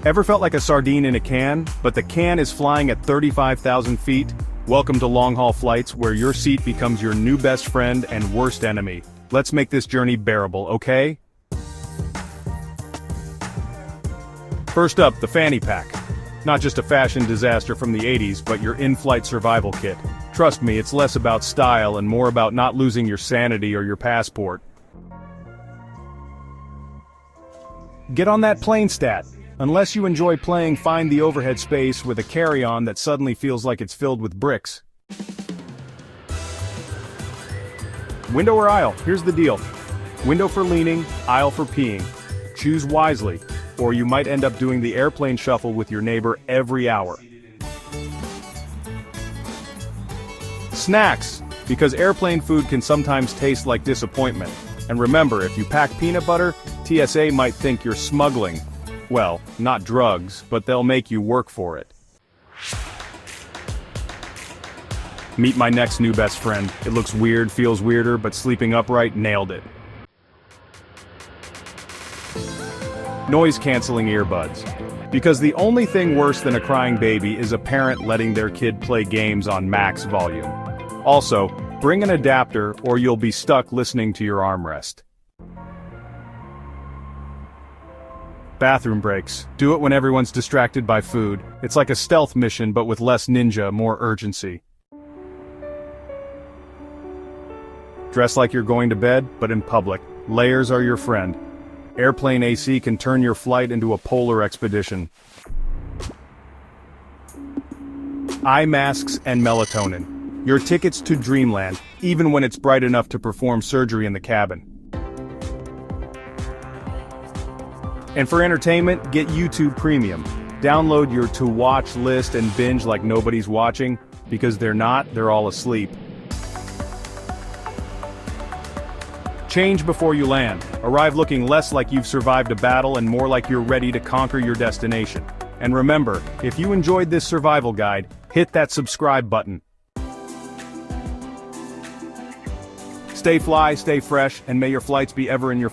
Ever felt like a sardine in a can, but the can is flying at 35,000 feet? Welcome to long-haul flights where your seat becomes your new best friend and worst enemy. Let's make this journey bearable, okay? First up, the fanny pack. Not just a fashion disaster from the 80s, but your in-flight survival kit. Trust me, it's less about style and more about not losing your sanity or your passport. Get on that plane stat. Unless you enjoy playing Find the Overhead Space with a carry-on that suddenly feels like it's filled with bricks. Window or aisle? Here's the deal. Window for leaning, aisle for peeing. Choose wisely, or you might end up doing the airplane shuffle with your neighbor every hour. Snacks, because airplane food can sometimes taste like disappointment. And remember, if you pack peanut butter, TSA might think you're smuggling. Well, not drugs, but they'll make you work for it. Meet my next new best friend. It looks weird, feels weirder, but sleeping upright nailed it. Noise-canceling earbuds. Because the only thing worse than a crying baby is a parent letting their kid play games on max volume. Also, bring an adapter or you'll be stuck listening to your armrest. Bathroom breaks. Do it when everyone's distracted by food. It's like a stealth mission but with less ninja, more urgency. Dress like you're going to bed, but in public. Layers are your friend. Airplane AC can turn your flight into a polar expedition. Eye masks and melatonin. Your tickets to dreamland, even when it's bright enough to perform surgery in the cabin. And for entertainment, get YouTube Premium. Download your to-watch list and binge like nobody's watching, because they're not, they're all asleep. Change before you land. Arrive looking less like you've survived a battle and more like you're ready to conquer your destination. And remember, if you enjoyed this survival guide, hit that subscribe button. Stay fly, stay fresh, and may your flights be ever in your favor.